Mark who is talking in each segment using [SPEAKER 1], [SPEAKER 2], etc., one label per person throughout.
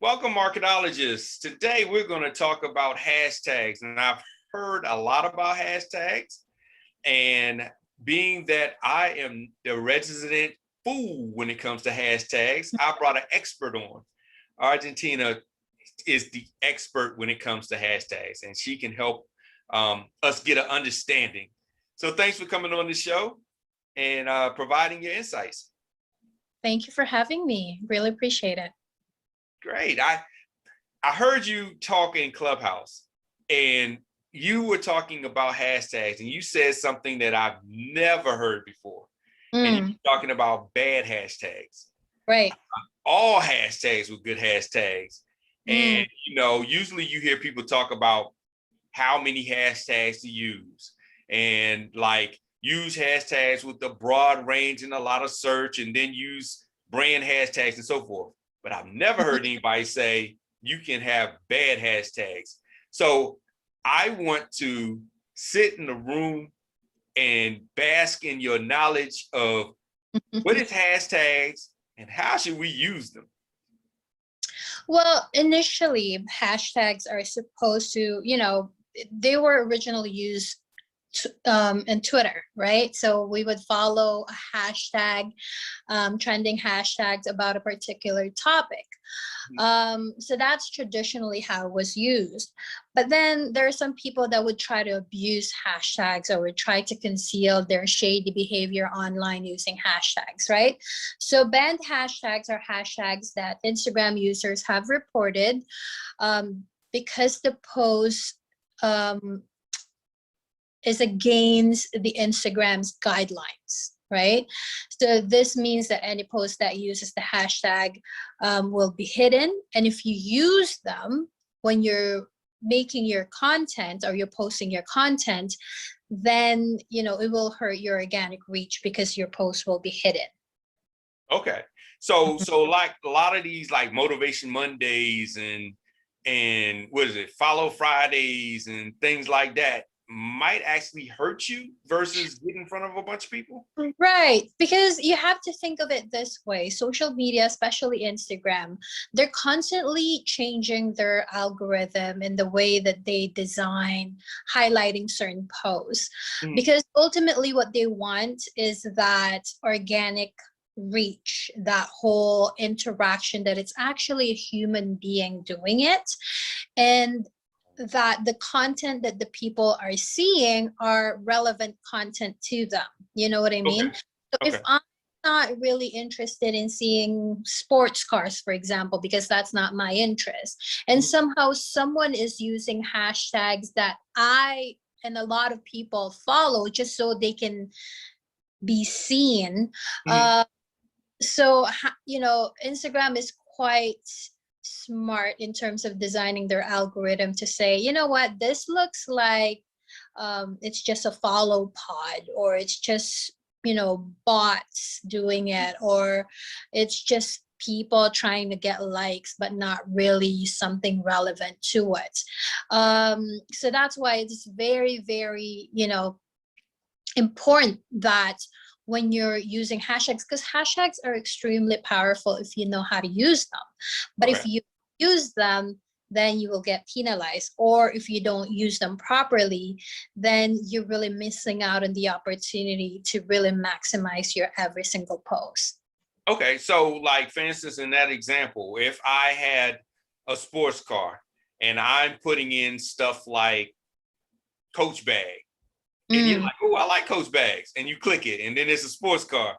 [SPEAKER 1] Welcome, marketologists. Today we're going to talk about hashtags, and I've heard a lot about hashtags. And being that I am the resident fool when it comes to hashtags, I brought an expert on. Argentina is the expert when it comes to hashtags, and she can help us get an understanding. So thanks for coming on the show and providing your insights.
[SPEAKER 2] Thank you for having me. Really appreciate it.
[SPEAKER 1] Great. I heard you talk in Clubhouse, and you were talking about hashtags, and you said something that I've never heard before. And you were talking about bad hashtags.
[SPEAKER 2] Right.
[SPEAKER 1] All hashtags were good hashtags. And, usually you hear people talk about how many hashtags to use and like use hashtags with the broad range and a lot of search, and then use brand hashtags and so forth. But I've never heard anybody say you can have bad hashtags. So I want to sit in the room and bask in your knowledge of what is hashtags and how should we use them?
[SPEAKER 2] Well, initially, hashtags are supposed to, they were originally used in Twitter, right? So we would follow a hashtag, trending hashtags about a particular topic. So that's traditionally how it was used. But then there are some people that would try to abuse hashtags or would try to conceal their shady behavior online using hashtags, right? So banned hashtags are hashtags that Instagram users have reported because the post is against the Instagram's guidelines, right? So this means that any post that uses the hashtag will be hidden. And if you use them when you're making your content or you're posting your content, then, it will hurt your organic reach because your post will be hidden.
[SPEAKER 1] Okay. So like a lot of these like Motivation Mondays and what is it, Follow Fridays and things like that might actually hurt you versus get in front of a bunch of people?
[SPEAKER 2] Right, because you have to think of it this way. Social media, especially Instagram, they're constantly changing their algorithm in the way that they design highlighting certain posts. Because ultimately what they want is that organic reach, that whole interaction, that it's actually a human being doing it, and that the content that the people are seeing are relevant content to them. You know what I mean?
[SPEAKER 1] Okay.
[SPEAKER 2] So if I'm not really interested in seeing sports cars, for example, because that's not my interest, and somehow someone is using hashtags that I and a lot of people follow just so they can be seen. So, Instagram is quite smart in terms of designing their algorithm to say, you know what, this looks like it's just a follow pod, or it's just, bots doing it, or it's just people trying to get likes but not really something relevant to it. So that's why it's very, very, important that when you're using hashtags, because hashtags are extremely powerful if you know how to use them. But if you use them, then you will get penalized. Or if you don't use them properly, then you're really missing out on the opportunity to really maximize your every single post.
[SPEAKER 1] Okay, so like for instance, in that example, if I had a sports car and I'm putting in stuff like Coach Bag, and you're like, oh, I like Coach bags. And you click it, and then it's a sports car.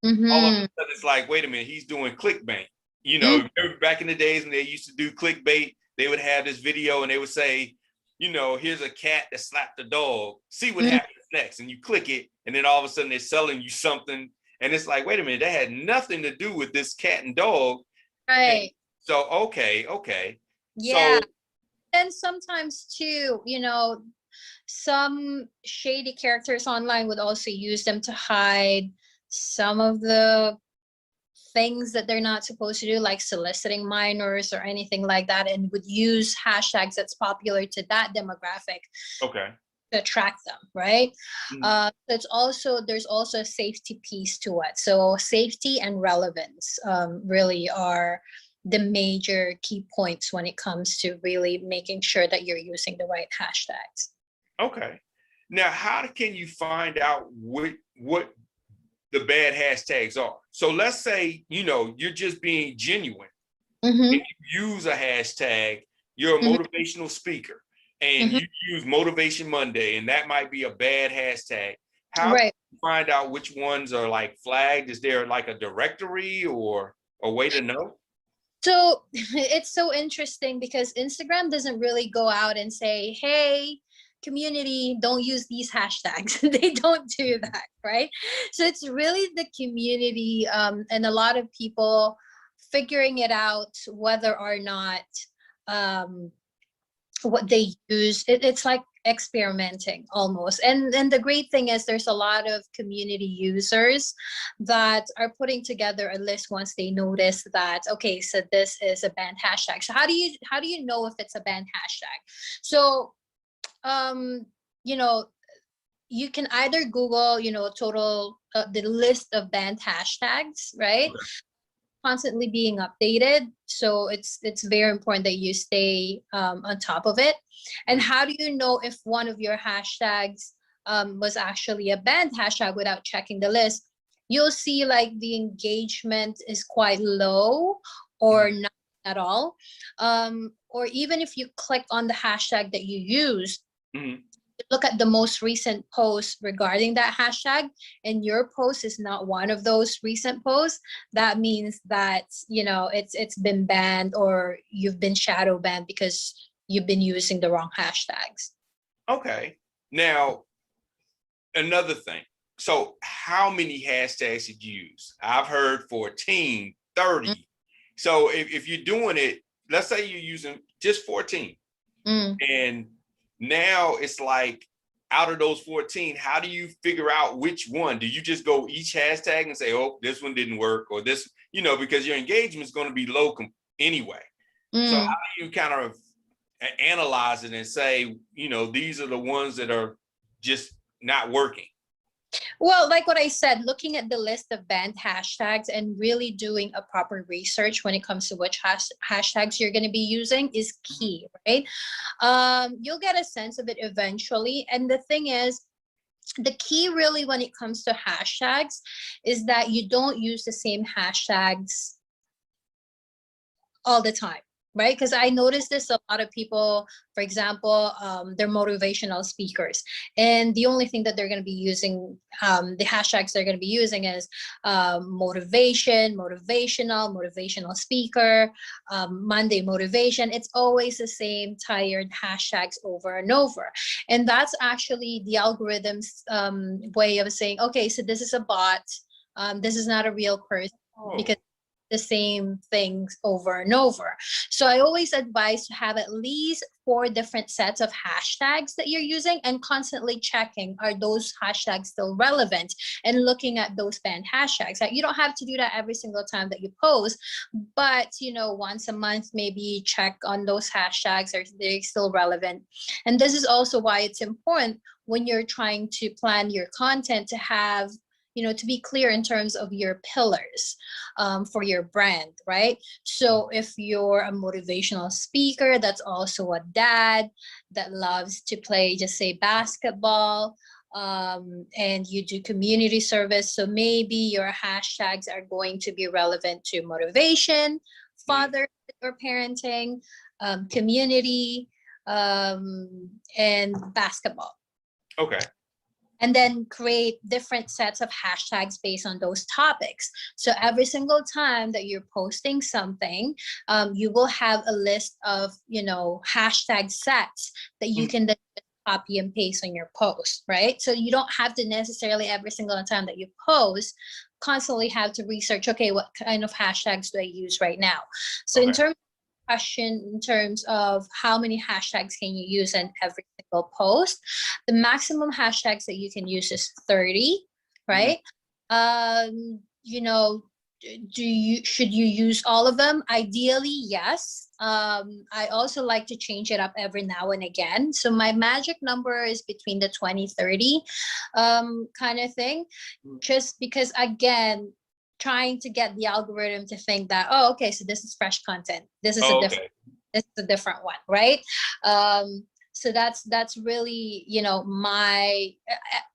[SPEAKER 1] All of a sudden, it's like, wait a minute, he's doing clickbait. Remember back in the days when they used to do clickbait, they would have this video and they would say, here's a cat that slapped a dog. See what happens next. And you click it, and then all of a sudden they're selling you something. And it's like, wait a minute, that had nothing to do with this cat and dog.
[SPEAKER 2] Right.
[SPEAKER 1] And so, okay.
[SPEAKER 2] Yeah. So, and sometimes too, some shady characters online would also use them to hide some of the things that they're not supposed to do, like soliciting minors or anything like that, and would use hashtags that's popular to that demographic.
[SPEAKER 1] Okay.
[SPEAKER 2] To attract them, right? There's also a safety piece to it. So safety and relevance really are the major key points when it comes to really making sure that you're using the right hashtags.
[SPEAKER 1] Okay. Now, how can you find out what the bad hashtags are? So let's say, you're just being genuine and you use a hashtag, you're a motivational speaker and you use Motivation Monday, and that might be a bad hashtag. How can you find out which ones are like flagged? Is there like a directory or a way to know?
[SPEAKER 2] So it's so interesting because Instagram doesn't really go out and say, hey, community, don't use these hashtags. They don't do that, right? So it's really the community and a lot of people figuring it out whether or not what they use. It's like experimenting almost. And the great thing is there's a lot of community users that are putting together a list once they notice that, okay, so this is a banned hashtag. So how do you know if it's a banned hashtag? So you can either Google, total the list of banned hashtags, right?
[SPEAKER 1] Okay.
[SPEAKER 2] Constantly being updated, so it's very important that you stay on top of it. And how do you know if one of your hashtags was actually a banned hashtag without checking the list? You'll see like the engagement is quite low or not at all, or even if you click on the hashtag that you used, look at the most recent post regarding that hashtag, and your post is not one of those recent posts, that means that it's been banned or you've been shadow banned because you've been using the wrong hashtags.
[SPEAKER 1] Okay. Now, another thing. So how many hashtags did you use? I've heard 14, 30. So if you're doing it, let's say you're using just 14. And now it's like, out of those 14, how do you figure out which one? Do you just go each hashtag and say, oh, this one didn't work, or this, because your engagement is going to be low anyway. So how do you kind of analyze it and say, these are the ones that are just not working?
[SPEAKER 2] Well, like what I said, looking at the list of banned hashtags and really doing a proper research when it comes to which hashtags you're going to be using is key, right? You'll get a sense of it eventually. And the thing is, the key really when it comes to hashtags is that you don't use the same hashtags all the time. Right? Because I noticed this, a lot of people, for example, they're motivational speakers. And the only thing that they're going to be using, the hashtags they're going to be using is motivation, motivational speaker, Monday motivation. It's always the same tired hashtags over and over. And that's actually the algorithm's way of saying, okay, so this is a bot. This is not a real person, because the same things over and over. So I always advise to have at least 4 different sets of hashtags that you're using and constantly checking, are those hashtags still relevant, and looking at those banned hashtags. You don't have to do that every single time that you post, but once a month, maybe check on those hashtags, are they still relevant? And this is also why it's important when you're trying to plan your content to have to be clear in terms of your pillars for your brand, right? So if you're a motivational speaker that's also a dad that loves to play, just say, basketball, and you do community service, so maybe your hashtags are going to be relevant to motivation, father or parenting, community, and basketball.
[SPEAKER 1] Okay.
[SPEAKER 2] And then create different sets of hashtags based on those topics. So every single time that you're posting something, you will have a list of, hashtag sets that you can then copy and paste on your post, right? So you don't have to necessarily every single time that you post constantly have to research, okay, what kind of hashtags do I use right now? So in terms question in terms of how many hashtags can you use in every single post, the maximum hashtags that you can use is 30, right? Should you use all of them? Ideally, yes. I also like to change it up every now and again. So my magic number is between the 20, 30 kind of thing, just because, again, trying to get the algorithm to think that, oh, okay, so this is fresh content. This is
[SPEAKER 1] Okay.
[SPEAKER 2] this is a different one, right? So that's really, my,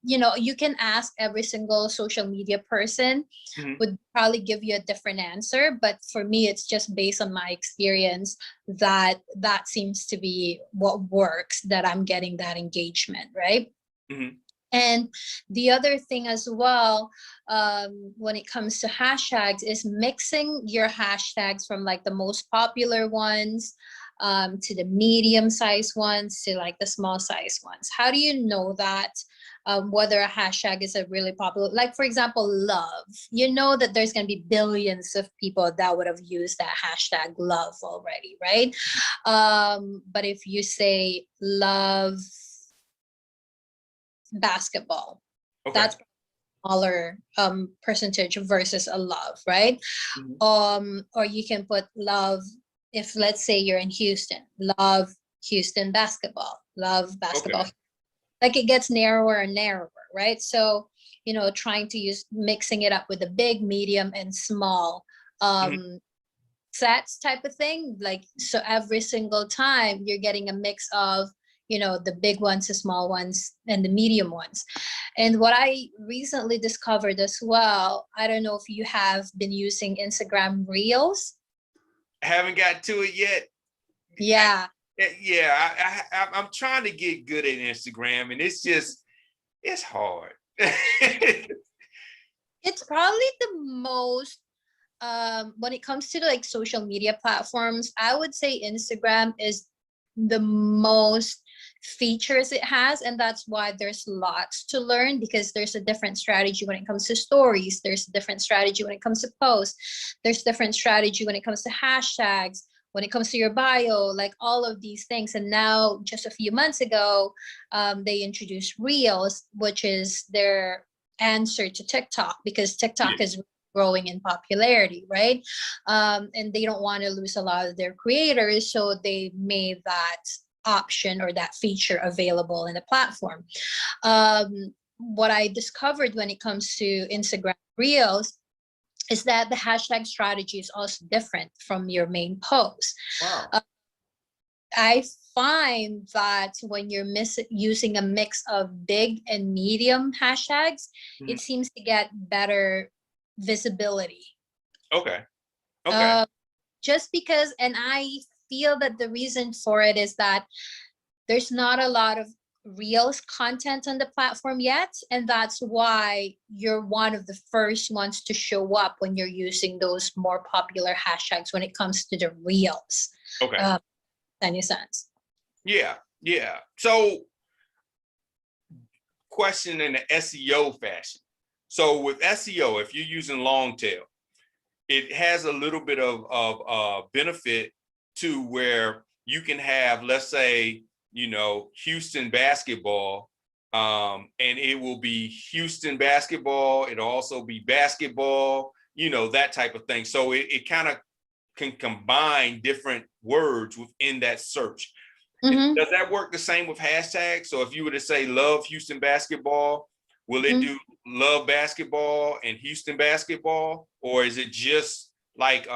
[SPEAKER 2] you can ask every single social media person,
[SPEAKER 1] Mhm.
[SPEAKER 2] would probably give you a different answer. But for me, it's just based on my experience that seems to be what works, that I'm getting that engagement, right?
[SPEAKER 1] Mhm.
[SPEAKER 2] And the other thing as well, when it comes to hashtags, is mixing your hashtags from like the most popular ones, to the medium sized ones, to like the small sized ones. How do you know that, whether a hashtag is a really popular, like for example, love, that there's going to be billions of people that would have used that hashtag love already, right? But if you say love basketball,
[SPEAKER 1] Okay.
[SPEAKER 2] that's smaller percentage versus a love, right?
[SPEAKER 1] Mhm.
[SPEAKER 2] Or you can put love, if let's say you're in Houston, love Houston basketball, love basketball.
[SPEAKER 1] Okay.
[SPEAKER 2] Like it gets narrower and narrower, right? So trying to use, mixing it up with the big, medium, and small
[SPEAKER 1] Mhm.
[SPEAKER 2] sets type of thing. Like, so every single time you're getting a mix of, the big ones, the small ones, and the medium ones. And what I recently discovered as well, I don't know if you have been using Instagram Reels.
[SPEAKER 1] Haven't got to it yet.
[SPEAKER 2] Yeah.
[SPEAKER 1] Yeah, I'm trying to get good at Instagram, and it's hard.
[SPEAKER 2] It's probably the most, when it comes to like social media platforms, I would say Instagram is the most features it has, and that's why there's lots to learn, because there's a different strategy when it comes to stories, there's a different strategy when it comes to posts, there's different strategy when it comes to hashtags, when it comes to your bio, like all of these things. And now just a few months ago, they introduced Reels, which is their answer to TikTok, because TikTok
[SPEAKER 1] Yeah.
[SPEAKER 2] is growing in popularity, right? And they don't want to lose a lot of their creators, so they made that option or that feature available in the platform. What I discovered when it comes to Instagram Reels is that the hashtag strategy is also different from your main post.
[SPEAKER 1] Wow.
[SPEAKER 2] I find that when you're using a mix of big and medium hashtags,
[SPEAKER 1] Mhm.
[SPEAKER 2] it seems to get better visibility.
[SPEAKER 1] Okay. Okay.
[SPEAKER 2] Uh, just because, and I feel that the reason for it is that there's not a lot of Reels content on the platform yet. And that's why you're one of the first ones to show up when you're using those more popular hashtags when it comes to the Reels.
[SPEAKER 1] Okay.
[SPEAKER 2] Any sense?
[SPEAKER 1] Yeah. Yeah. So, question in the SEO fashion. So, with SEO, if you're using long tail, it has a little bit of benefit to where you can have, let's say, Houston basketball, and it will be Houston basketball. It'll also be basketball, that type of thing. So it kind of can combine different words within that search.
[SPEAKER 2] Mm-hmm.
[SPEAKER 1] Does that work the same with hashtags? So if you were to say love Houston basketball, will it do love basketball and Houston basketball, or is it just like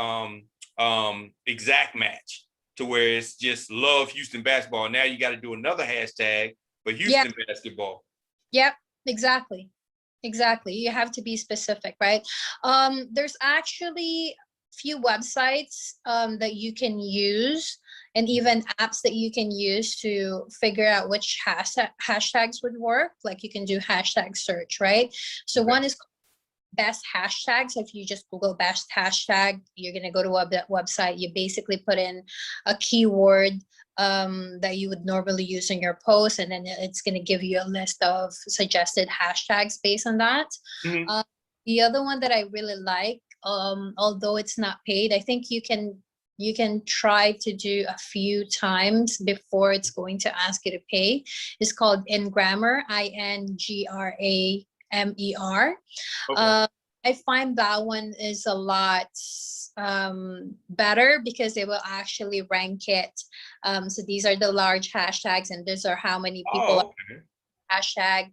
[SPEAKER 1] exact match to where it's just love Houston basketball? Now you got to do another hashtag for Houston basketball.
[SPEAKER 2] Yep, exactly. Exactly. You have to be specific, right? There's actually few websites that you can use, and even apps that you can use to figure out which hashtags would work. Like you can do hashtag search, right? So
[SPEAKER 1] Okay.
[SPEAKER 2] one is best hashtags. If you just Google best hashtag, you're going to go to that website. You basically put in a keyword that you would normally use in your post, and then it's going to give you a list of suggested hashtags based on that.
[SPEAKER 1] Mm-hmm.
[SPEAKER 2] The other one that I really like, although it's not paid, I think you can try to do a few times before it's going to ask you to pay, is called Ingrammar, Ingramer.
[SPEAKER 1] Okay.
[SPEAKER 2] I find that one is a lot better, because they will actually rank it. So these are the large hashtags, and these are how many people
[SPEAKER 1] Oh, okay.
[SPEAKER 2] hashtag.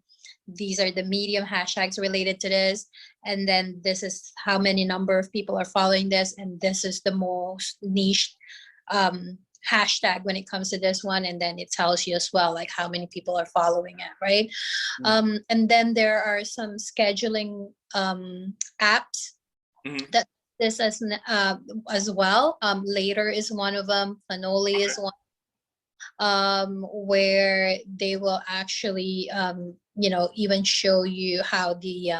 [SPEAKER 2] These are the medium hashtags related to this. and then this is how many number of people are following this, and this is the most niche hashtag when it comes to this one, and then it tells you as well like how many people are following it, right? And then there are some scheduling apps that this as well. Later is one of them. Planoli is one, where they will actually even show you how the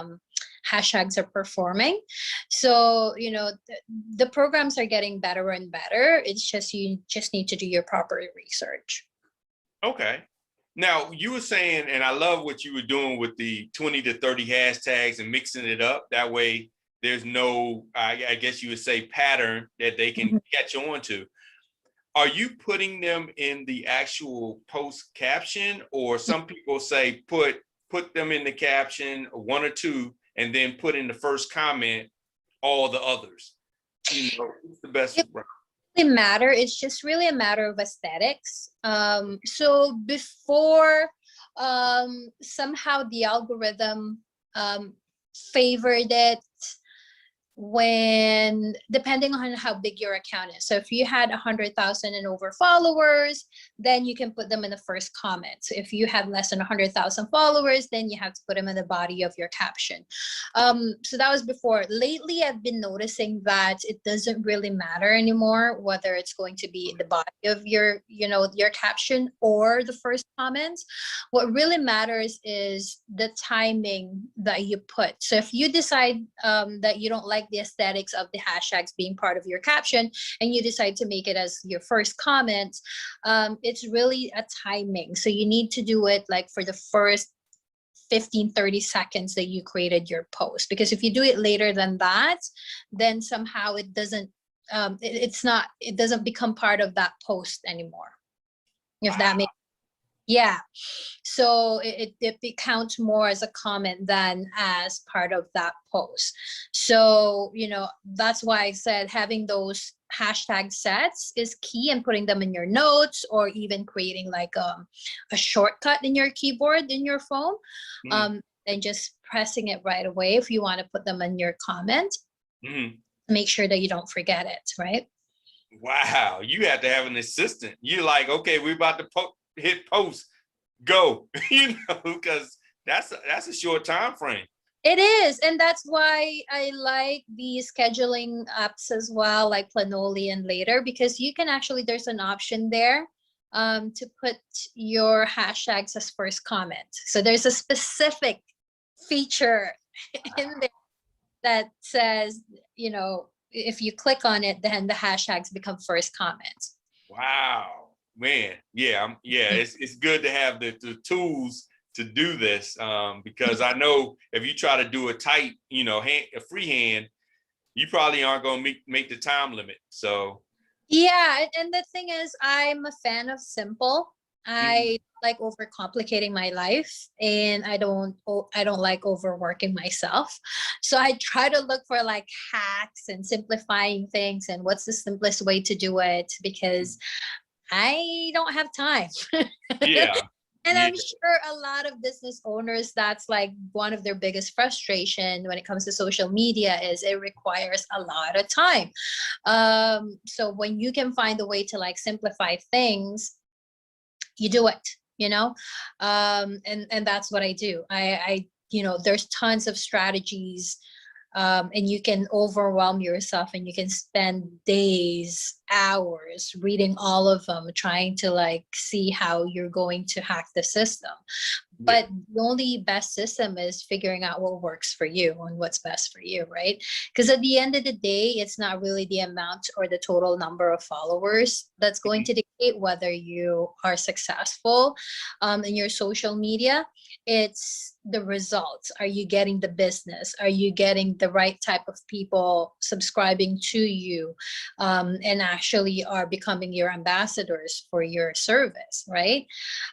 [SPEAKER 2] hashtags are performing. So the programs are getting better and better. It's just you just need to do your proper research.
[SPEAKER 1] Okay. Now you were saying, and I love what you were doing with the 20 to 30 hashtags and mixing it up. That way there's no, I guess you would say, pattern that they can catch on to. Are you putting them in the actual post caption, or some people say put them in the caption, one or two, and then put in the first comment all the others? What's the best?
[SPEAKER 2] Matter. It's just really a matter of aesthetics. So before, somehow the algorithm favored it when, depending on how big your account is. So if you had 100,000 and over followers, then you can put them in the first comment. So if you had less than 100,000 followers, then you have to put them in the body of your caption. So that was before. Lately, I've been noticing that it doesn't really matter anymore whether it's going to be in the body of your caption or the first comments. What really matters is the timing that you put. So if you decide that you don't like the aesthetics of the hashtags being part of your caption, and you decide to make it as your first comment, it's really a timing. So you need to do it like for the first 15-30 seconds that you created your post, because if you do it later than that, then somehow it doesn't it doesn't become part of that post anymore, if that makes. Yeah, so it counts more as a comment than as part of that post. So that's why I said having those hashtag sets is key, and putting them in your notes, or even creating like a shortcut in your keyboard in your phone, and just pressing it right away if you want to put them in your comment. Make sure that you don't forget it, right?
[SPEAKER 1] Wow, you have to have an assistant. You're like, okay, we're about to hit post, go, because that's a short time frame.
[SPEAKER 2] It is, and that's why I like the scheduling apps as well, like Planoli and Later, because you can actually, there's an option there to put your hashtags as first comment. So there's a specific feature in there that says, if you click on it, then the hashtags become first comments.
[SPEAKER 1] Wow, man. Yeah. It's good to have the tools to do this, because I know if you try to do a tight, a freehand, you probably aren't going to make the time limit. So.
[SPEAKER 2] Yeah. And the thing is, I'm a fan of simple. I like overcomplicating my life, and I don't like overworking myself. So I try to look for like hacks and simplifying things and what's the simplest way to do it, because I don't have time.
[SPEAKER 1] Yeah.
[SPEAKER 2] And I'm sure a lot of business owners, that's like one of their biggest frustration when it comes to social media, is it requires a lot of time. So when you can find a way to like simplify things, you do it, and that's what I do. I there's tons of strategies, and you can overwhelm yourself, and you can spend days, hours reading all of them, trying to like see how you're going to hack the system. But the only best system is figuring out what works for you and what's best for you, right? Because at the end of the day, it's not really the amount or the total number of followers that's going to dictate whether you are successful in your social media. It's the results. Are you getting the business? Are you getting the right type of people subscribing to you, and actually are becoming your ambassadors for your service, right?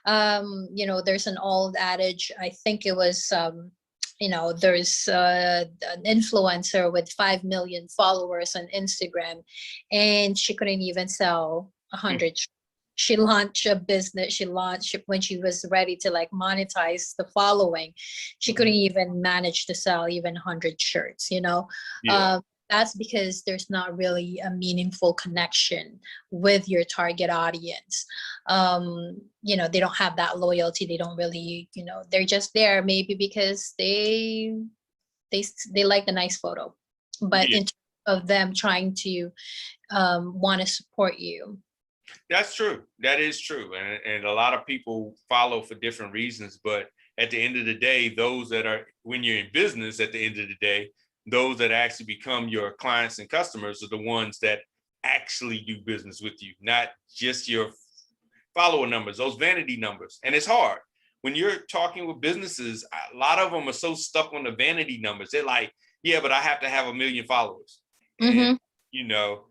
[SPEAKER 2] There's an old adage, I think it was, there's an influencer with 5 million followers on Instagram, and she couldn't even sell 100. she launched a business. She launched when she was ready to like monetize the following. She couldn't even manage to sell even 100 shirts, you know.
[SPEAKER 1] Yeah.
[SPEAKER 2] That's because there's not really a meaningful connection with your target audience. You know, they don't have that loyalty. They don't really, you know, they're just there maybe because they like the nice photo, but
[SPEAKER 1] Yeah.
[SPEAKER 2] in terms of them trying to want to support you.
[SPEAKER 1] That's true. That is true. And a lot of people follow for different reasons. But at the end of the day, those that are, when you're in business, at the end of the day, those that actually become your clients and customers are the ones that actually do business with you, not just your follower numbers, those vanity numbers. And it's hard. When you're talking with businesses, a lot of them are so stuck on the vanity numbers. They're like, yeah, but I have to have 1 million followers.
[SPEAKER 2] Mm-hmm.
[SPEAKER 1] And, you know,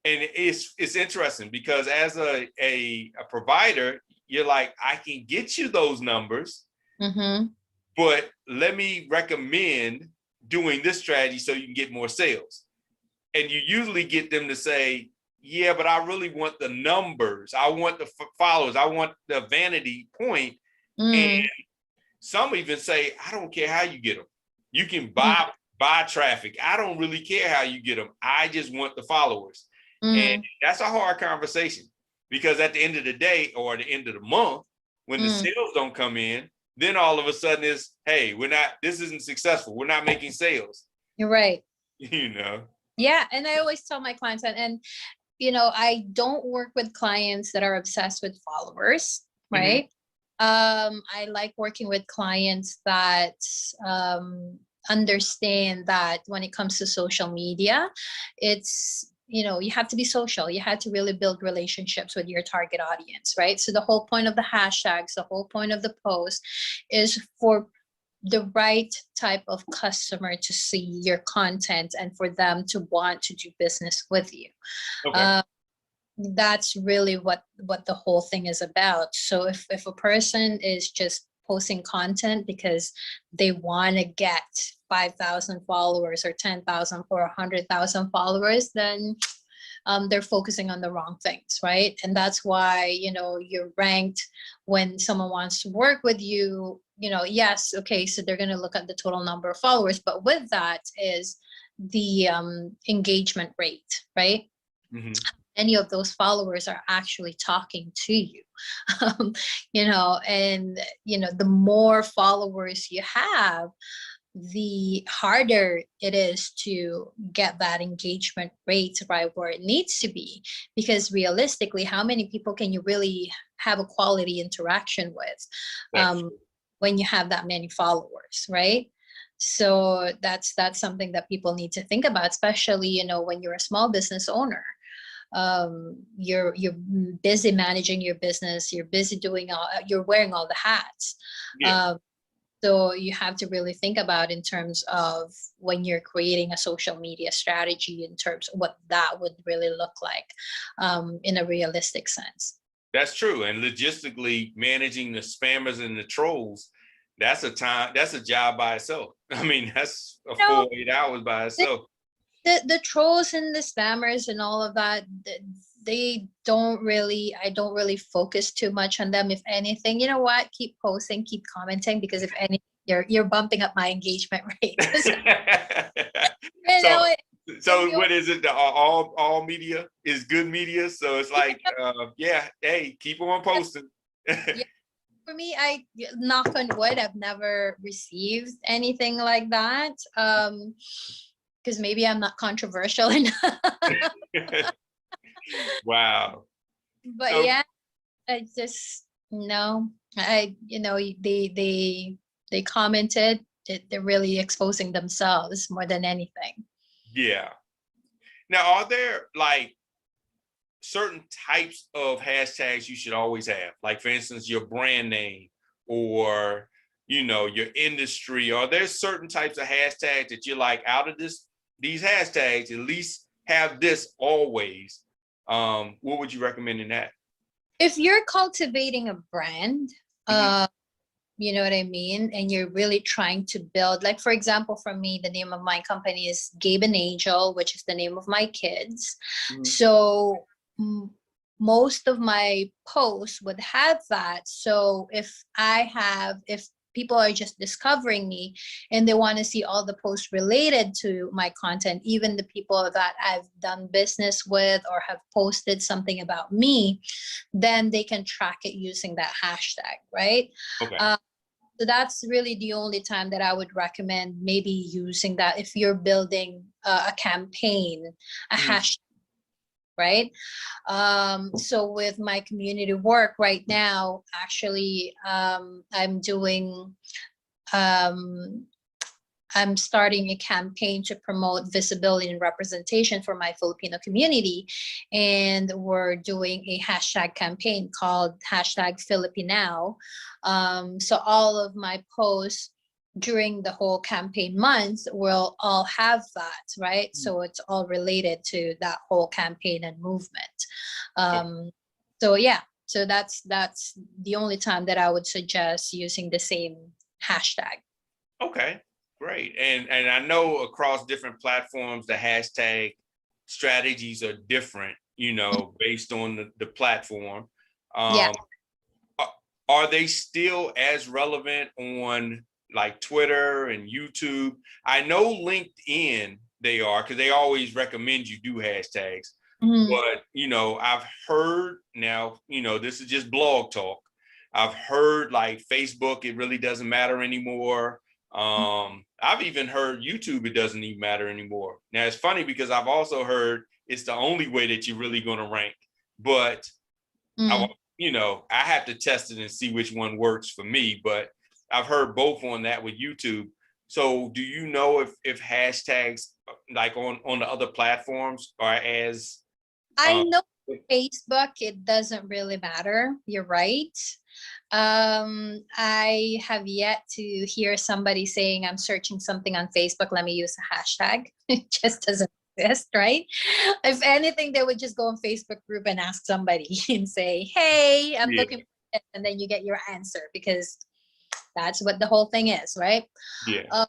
[SPEAKER 1] and it's interesting because as a provider, you're like, I can get you those numbers,
[SPEAKER 2] Mm-hmm.
[SPEAKER 1] but let me recommend doing this strategy so you can get more sales. And you usually get them to say, yeah, but I really want the numbers. I want the followers. I want the vanity point. And some even say, I don't care how you get them. You can buy traffic. I don't really care how you get them. I just want the followers. And that's a hard conversation because at the end of the day or the end of the month, when the sales don't come in, then all of a sudden it's, hey, this isn't successful. We're not making sales.
[SPEAKER 2] You're right.
[SPEAKER 1] You know?
[SPEAKER 2] Yeah. And I always tell my clients and you know, I don't work with clients that are obsessed with followers, right? I like working with clients that understand that when it comes to social media, it's, you know, you have to be social. You have to really build relationships with your target audience, right? So the whole point of the hashtags, the whole point of the post is for the right type of customer to see your content and for them to want to do business with you.
[SPEAKER 1] Okay.
[SPEAKER 2] That's really what the whole thing is about. So if a person is just posting content because they want to get 5,000 followers or 10,000 or 100,000 followers, then they're focusing on the wrong things, right? And that's why, you know, you're ranked when someone wants to work with you, you know, yes, okay, so they're going to look at the total number of followers, but with that is the engagement rate, right? Any of those followers are actually talking to you. You know, and you know, the more followers you have, the harder it is to get that engagement rate right where it needs to be, because realistically, how many people can you really have a quality interaction with when you have that many followers, right? So that's something that people need to think about, especially, you know, when you're a small business owner. You're busy managing your business, you're busy doing you're wearing all the hats. So you have to really think about in terms of when you're creating a social media strategy, in terms of what that would really look like in a realistic sense.
[SPEAKER 1] That's true. And logistically managing the spammers and the trolls, that's a job by itself. I mean, that's a full 8 hours by itself.
[SPEAKER 2] The trolls and the spammers and all of that, I don't really focus too much on them. If anything, you know what, keep posting, keep commenting, because if anything, you're bumping up my engagement rate.
[SPEAKER 1] So what is it? All media is good media. So it's like, yeah, hey, keep on posting.
[SPEAKER 2] Yeah. For me, I knock on wood, I've never received anything like that. Because maybe I'm not controversial enough.
[SPEAKER 1] Wow.
[SPEAKER 2] But yeah, I just you know, they commented. They're really exposing themselves more than anything.
[SPEAKER 1] Yeah. Now, are there like certain types of hashtags you should always have? Like, for instance, your brand name or, you know, your industry. Are there certain types of hashtags that you're like, out of these hashtags, at least have this always? What would you recommend in that?
[SPEAKER 2] If you're cultivating a brand, you know what I mean, and you're really trying to build, like, for example, for me, the name of my company is Gabe and Angel, which is the name of my kids. So most of my posts would have that. So if people are just discovering me and they want to see all the posts related to my content, even the people that I've done business with or have posted something about me, then they can track it using that hashtag, right?
[SPEAKER 1] Okay.
[SPEAKER 2] So that's really the only time that I would recommend maybe using that if you're building a campaign, a hashtag, right? So with my community work right now, actually, I'm starting a campaign to promote visibility and representation for my Filipino community. And we're doing a hashtag campaign called hashtag Filipinao. So all of my posts during the whole campaign month will all have that, right? So it's all related to that whole campaign and movement. So yeah, so that's the only time that I would suggest using the same hashtag.
[SPEAKER 1] Okay, great. And I know across different platforms, the hashtag strategies are different, based on the platform.
[SPEAKER 2] Yeah.
[SPEAKER 1] Are they still as relevant on like Twitter and YouTube? I know LinkedIn they are, because they always recommend you do hashtags. But, I've heard now, this is just blog talk. I've heard like Facebook, it really doesn't matter anymore. I've even heard YouTube, it doesn't even matter anymore. Now it's funny because I've also heard it's the only way that you're really going to rank. But I have to test it and see which one works for me. But I've heard both on that with YouTube. So do you know if hashtags like on the other platforms are as
[SPEAKER 2] I know Facebook, it doesn't really matter. You're right. I have yet to hear somebody saying I'm searching something on Facebook, let me use a hashtag. It just doesn't exist, right? If anything, they would just go on Facebook group and ask somebody and say, hey, I'm looking for this, and then you get your answer, because that's what the whole thing is, right?
[SPEAKER 1] Yeah.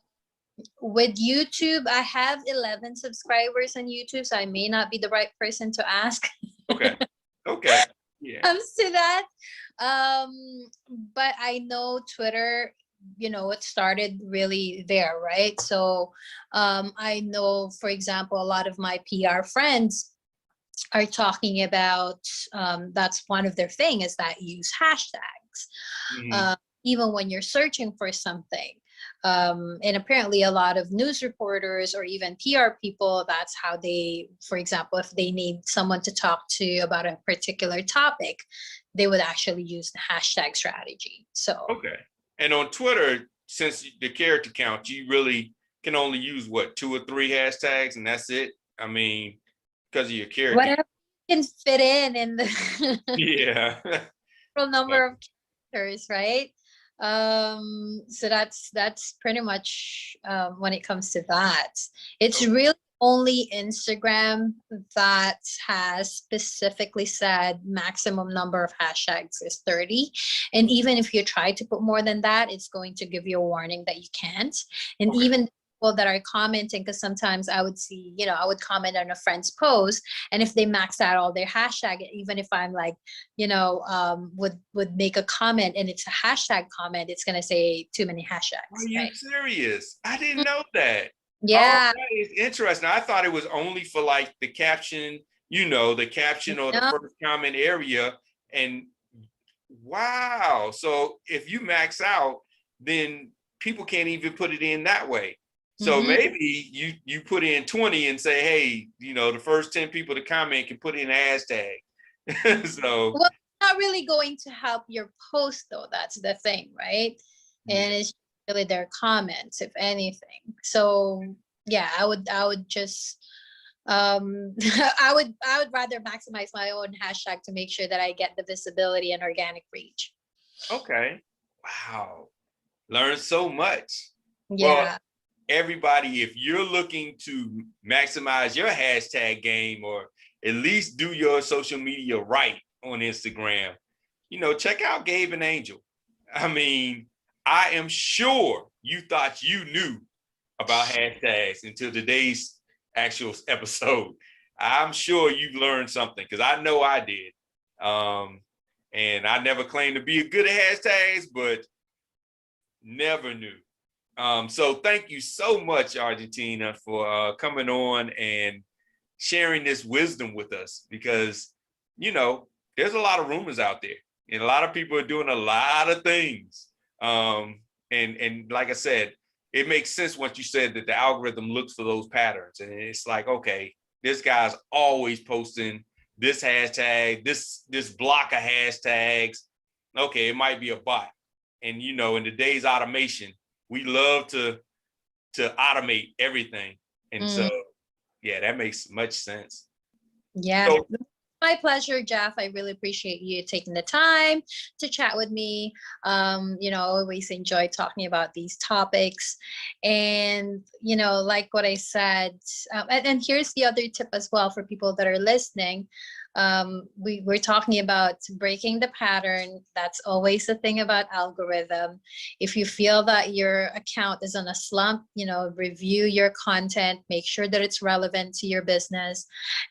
[SPEAKER 2] With YouTube, I have 11 subscribers on YouTube, so I may not be the right person to ask.
[SPEAKER 1] Okay. Yeah.
[SPEAKER 2] Comes to that. But I know Twitter, it started really there, right? So I know, for example, a lot of my PR friends are talking about that's one of their thing is that use hashtags. Even when you're searching for something. And apparently a lot of news reporters or even PR people, that's how they, for example, if they need someone to talk to about a particular topic, they would actually use the hashtag strategy. So
[SPEAKER 1] okay. And on Twitter, since the character count, you really can only use what, 2 or 3 hashtags, and that's it. I mean, because of your character.
[SPEAKER 2] Whatever you can fit in the
[SPEAKER 1] yeah
[SPEAKER 2] number of characters, right? So that's pretty much when it comes to that. It's really only Instagram that has specifically said maximum number of hashtags is 30. And even if you try to put more than that, it's going to give you a warning that you can't. And even people that are commenting, because sometimes I would see, I would comment on a friend's post, and if they max out all their hashtag, even if I'm like, would make a comment and it's a hashtag comment, it's going to say too many hashtags.
[SPEAKER 1] Are you serious? I didn't know that.
[SPEAKER 2] Yeah.
[SPEAKER 1] Oh, that is interesting. I thought it was only for like the caption, the caption or the first comment area. And wow. So if you max out, then people can't even put it in that way. So maybe you put in 20 and say, hey, the first 10 people to comment can put in a hashtag. So
[SPEAKER 2] well, it's not really going to help your post though. That's the thing, right? And it's really their comments, if anything. So yeah, I would just I would rather maximize my own hashtag to make sure that I get the visibility and organic reach.
[SPEAKER 1] Okay. Wow. Learn so much.
[SPEAKER 2] Yeah.
[SPEAKER 1] Well, everybody, if you're looking to maximize your hashtag game or at least do your social media right on Instagram, check out Gabe and Angel. I mean, I am sure you thought you knew about hashtags until today's actual episode. I'm sure you learned something, because I know I did. And I never claimed to be good at hashtags, but never knew. So thank you so much, Argentina, for coming on and sharing this wisdom with us, because, there's a lot of rumors out there and a lot of people are doing a lot of things. And like I said, it makes sense once you said that the algorithm looks for those patterns. And it's like, okay, this guy's always posting this hashtag, this block of hashtags. Okay, it might be a bot. And, in today's automation, we love to automate everything. And so, yeah, that makes much sense.
[SPEAKER 2] Yeah. So, my pleasure, Jeff. I really appreciate you taking the time to chat with me. Always enjoy talking about these topics. And, like what I said, and here's the other tip as well for people that are listening. We're talking about breaking the pattern. That's always the thing about algorithm. If you feel that your account is on a slump, review your content, make sure that it's relevant to your business.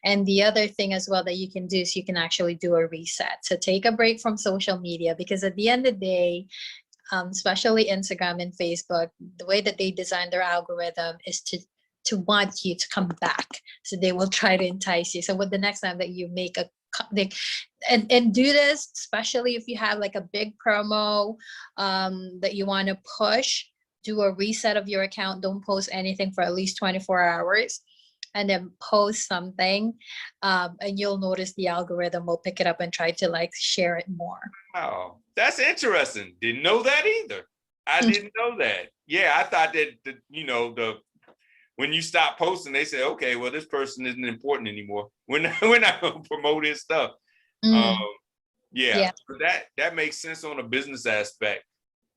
[SPEAKER 2] And the other thing as well that you can do is you can actually do a reset. So take a break from social media, because at the end of the day, especially Instagram and Facebook, the way that they design their algorithm is to want you to come back. So they will try to entice you. So with the next time that you make and do this, especially if you have like a big promo that you want to push, do a reset of your account. Don't post anything for at least 24 hours. And then post something, and you'll notice the algorithm will pick it up and try to share it more.
[SPEAKER 1] Oh, that's interesting. Didn't know that either. I didn't know that. Yeah, I thought that when you stop posting, they say, okay, well, this person isn't important anymore. We're not going to promote his stuff. Yeah. So that makes sense on a business aspect.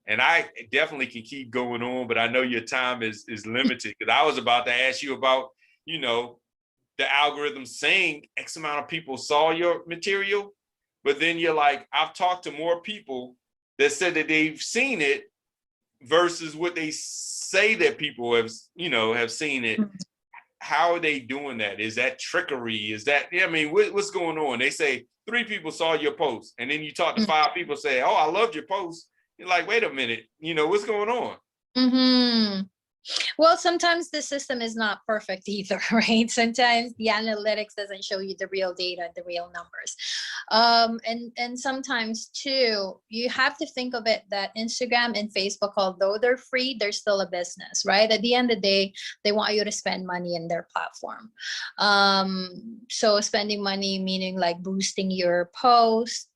[SPEAKER 1] And I definitely can keep going on, but I know your time is limited, because I was about to ask you about, the algorithm saying X amount of people saw your material, but then you're like, I've talked to more people that said that they've seen it versus what they say that people have seen it. How are they doing that? Is that trickery? Is that, what's going on? They say 3 people saw your post, and then you talk to 5 people, say, oh, I loved your post. You're like, wait a minute, what's going on?
[SPEAKER 2] Mm-hmm. Well, sometimes the system is not perfect either, right? Sometimes the analytics doesn't show you the real data, the real numbers. And sometimes too, you have to think of it that Instagram and Facebook, although they're free, they're still a business, right? At the end of the day, they want you to spend money in their platform. So spending money, meaning like boosting your post,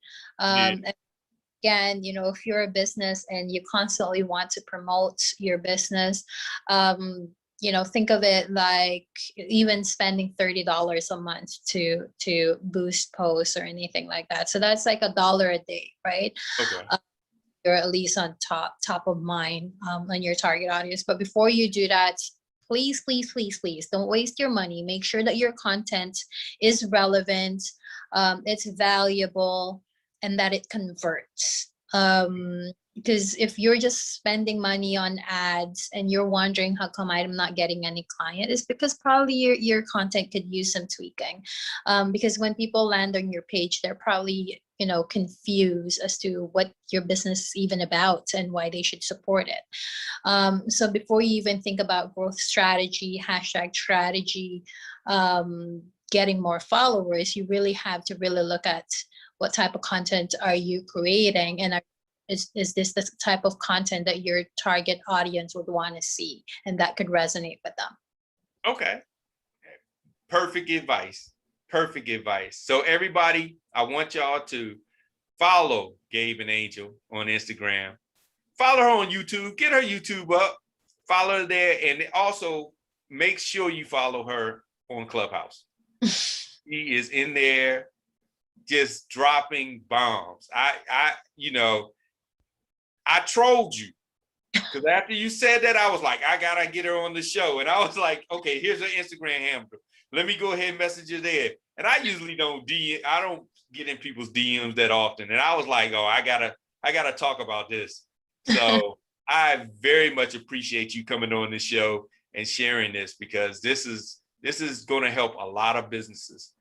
[SPEAKER 2] again, if you're a business and you constantly want to promote your business, think of it like even spending $30 a month to boost posts or anything like that. So that's like $1 a day, right?
[SPEAKER 1] Okay.
[SPEAKER 2] You're at least on top of mind on your target audience. But before you do that, please don't waste your money. Make sure that your content is relevant, it's valuable, and that it converts. Because if you're just spending money on ads and you're wondering how come I'm not getting any client, it's because probably your content could use some tweaking. Because when people land on your page, they're probably confused as to what your business is even about and why they should support it. So before you even think about growth strategy, hashtag strategy, getting more followers, you really have to really look at what type of content are you creating, and is this the type of content that your target audience would want to see and that could resonate with them.
[SPEAKER 1] Okay. Perfect advice. So everybody, I want y'all to follow Gabe and Angel on Instagram. Follow her on YouTube. Get her YouTube up. Follow her there. And also make sure you follow her on Clubhouse. She is in there just dropping bombs. I trolled you, because after you said that, I was like, I gotta get her on the show. And I was like, okay, here's her Instagram handle. Let me go ahead and message her there. And I usually don't get in people's DMs that often. And I was like, oh, I gotta talk about this. So I very much appreciate you coming on this show and sharing this, because this is going to help a lot of businesses.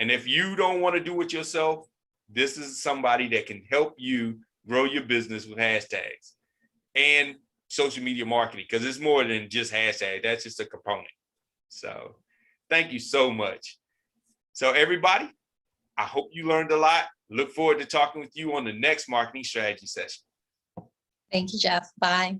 [SPEAKER 1] And if you don't want to do it yourself, this is somebody that can help you grow your business with hashtags and social media marketing, because it's more than just hashtag. That's just a component. So thank you so much. So everybody, I hope you learned a lot. Look forward to talking with you on the next marketing strategy session.
[SPEAKER 2] Thank you, Jeff. Bye.